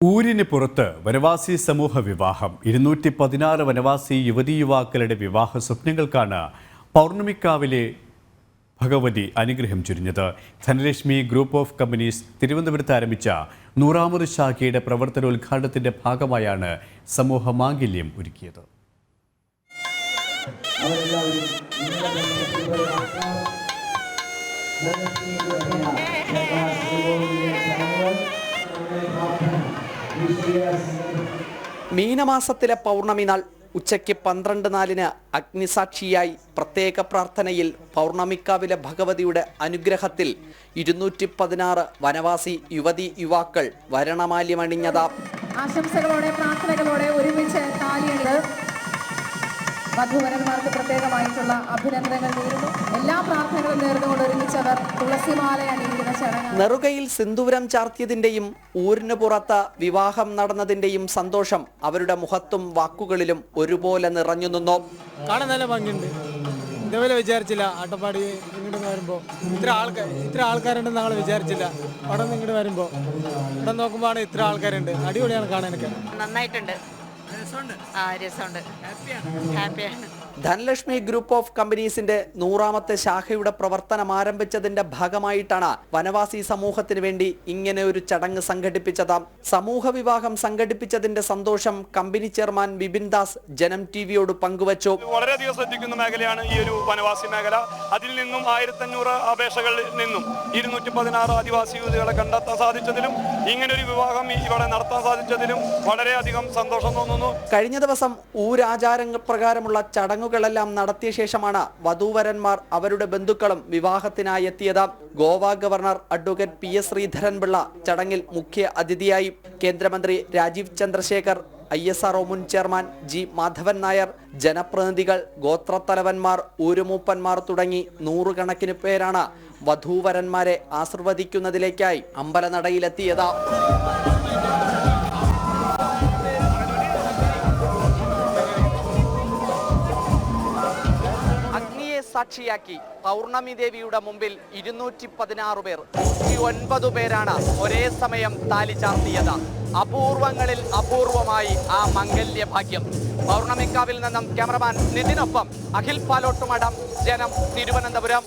ഊരിന് പുറത്ത് വനവാസി സമൂഹ വിവാഹം 216 വനവാസി യുവതീ യുവാക്കളുടെ വിവാഹ സ്വപ്നങ്ങൾക്കാണ് പൗർണമിക്കാവിലെ ഭഗവതി അനുഗ്രഹം ചൊരിഞ്ഞത്. ധനലക്ഷ്മി ഗ്രൂപ്പ് ഓഫ് കമ്പനീസ് തിരുവനന്തപുരത്ത് ആരംഭിച്ച 100ാമത് ശാഖയുടെ പ്രവർത്തനോദ്ഘാടനത്തിന്റെ ഭാഗമായാണ് സമൂഹ മാംഗല്യം ഒരുക്കിയത്. മീനമാസത്തിലെ പൗർണമി നാൾ ഉച്ചയ്ക്ക് 12:04 അഗ്നിസാക്ഷിയായി പ്രത്യേക പ്രാർത്ഥനയിൽ പൗർണമിക്കാവിലെ ഭഗവതിയുടെ അനുഗ്രഹത്തിൽ 216 വനവാസി യുവതി യുവാക്കൾ വരണമാല്യമണിഞ്ഞതാ. ആശംസകളോടെ പ്രാർത്ഥനകളോടെ ഒരുമിച്ച് താലിയിട്ട് വധുവരന്മാർക്ക് പ്രത്യേകമായിട്ടുള്ള അഭിനന്ദനങ്ങൾ നേരുന്നു. എല്ലാ പ്രാർത്ഥനകളും നേർന്നുകൊണ്ട് ഒരുമിച്ചവർ തുളസിമാല അണിയിക്കുന്ന ചടങ്ങ്. നെറുകയിൽ സിന്ദൂരം ചാർത്തിയതിന്റെയും ഊരിന് പുറത്ത് വിവാഹം നടന്നതിന്റെയും സന്തോഷം അവരുടെ മുഖത്തും വാക്കുകളിലും ഒരുപോലെ നിറഞ്ഞു നിന്നു. കാണാൻ നല്ല ഭംഗിയുണ്ട്. ഇതേപോലെ വിചാരിച്ചില്ല അട്ടപ്പാടി ഇങ്ങോട്ട് വരുമ്പോൾ ഇത്ര ആൾക്കാരുണ്ടെന്ന് ഞങ്ങൾ വിചാരിച്ചില്ല. അവിടെ നിന്ന് ഇങ്ങോട്ട് വരുമ്പോൾ ഇവിടെ നോക്കുമ്പോൾ ഇത്ര ആൾക്കാരുണ്ട്. അടിപൊളിയാണ് കാണാനൊക്കെ. നന്നായിട്ടുണ്ട്. രസമുണ്ട്. ഹാപ്പിയാണ്. ധനലക്ഷ്മി ഗ്രൂപ്പ് ഓഫ് കമ്പനീസിന്റെ 100ാമത്തെ ശാഖയുടെ പ്രവർത്തനം ആരംഭിച്ചതിന്റെ ഭാഗമായിട്ടാണ് വനവാസി സമൂഹത്തിന് വേണ്ടി ഇങ്ങനെ ഒരു ചടങ്ങ് സംഘടിപ്പിച്ചത്. സമൂഹ വിവാഹം സംഘടിപ്പിച്ചതിന്റെ സന്തോഷം കമ്പനി ചെയർമാൻ ബിപിൻ ദാസ് ജനം ടിവിയോട് പങ്കുവച്ചു. വളരെയധികം ശ്രദ്ധിക്കുന്ന മേഖലയാണ് ഈ ഒരു വനവാസി മേഖല. അതിൽ നിന്നും 1500 അപേക്ഷകളിൽ നിന്നും 216 ആദിവാസി യുവതികളെ കണ്ടെത്താൻ സാധിച്ചതിലും ഇങ്ങനൊരു വിവാഹം ഇവിടെ നടത്താൻ സാധിച്ചതിലും വളരെയധികം സന്തോഷം തോന്നുന്നു. കഴിഞ്ഞ ദിവസം ഊരാചാരങ്ങൾ പ്രകാരമുള്ള ചടങ്ങുകളെല്ലാം നടത്തിയ ശേഷമാണ് വധൂവരന്മാർ അവരുടെ ബന്ധുക്കളും വിവാഹത്തിനായി എത്തിയത്. Goa governor advocate PS Sreedharan Pillai ചടങ്ങിൽ മുഖ്യ അതിഥിയായി. കേന്ദ്രമന്ത്രി രാജീവ് ചന്ദ്രശേഖർ, ISRO മുൻ ചെയർമാൻ G മാധവൻ നായർ, ജനപ്രതിനിധികൾ, ഗോത്രത്തലവന്മാർ, ഊരുമൂപ്പന്മാർ തുടങ്ങി 100 കണക്കിന് പേരാണ് വധൂവരന്മാരെ ആശീർവദിക്കുന്നതിലേക്കായി അമ്പലനടയിലെത്തിയത്. സാക്ഷിയാക്കി പൗർണമി ദേവിയുടെ മുമ്പിൽ 216 പേർ, 109 പേരാണ് ഒരേ സമയം താലി ചാർത്തിയത്. അപൂർവങ്ങളിൽ അപൂർവമായി ആ മംഗല്യഭാഗ്യം. പൗർണമിക്കാവിൽ നിന്നും ക്യാമറമാൻ നിതിനൊപ്പം അഖിൽ പാലോട്ടുമഠം, ജനം, തിരുവനന്തപുരം.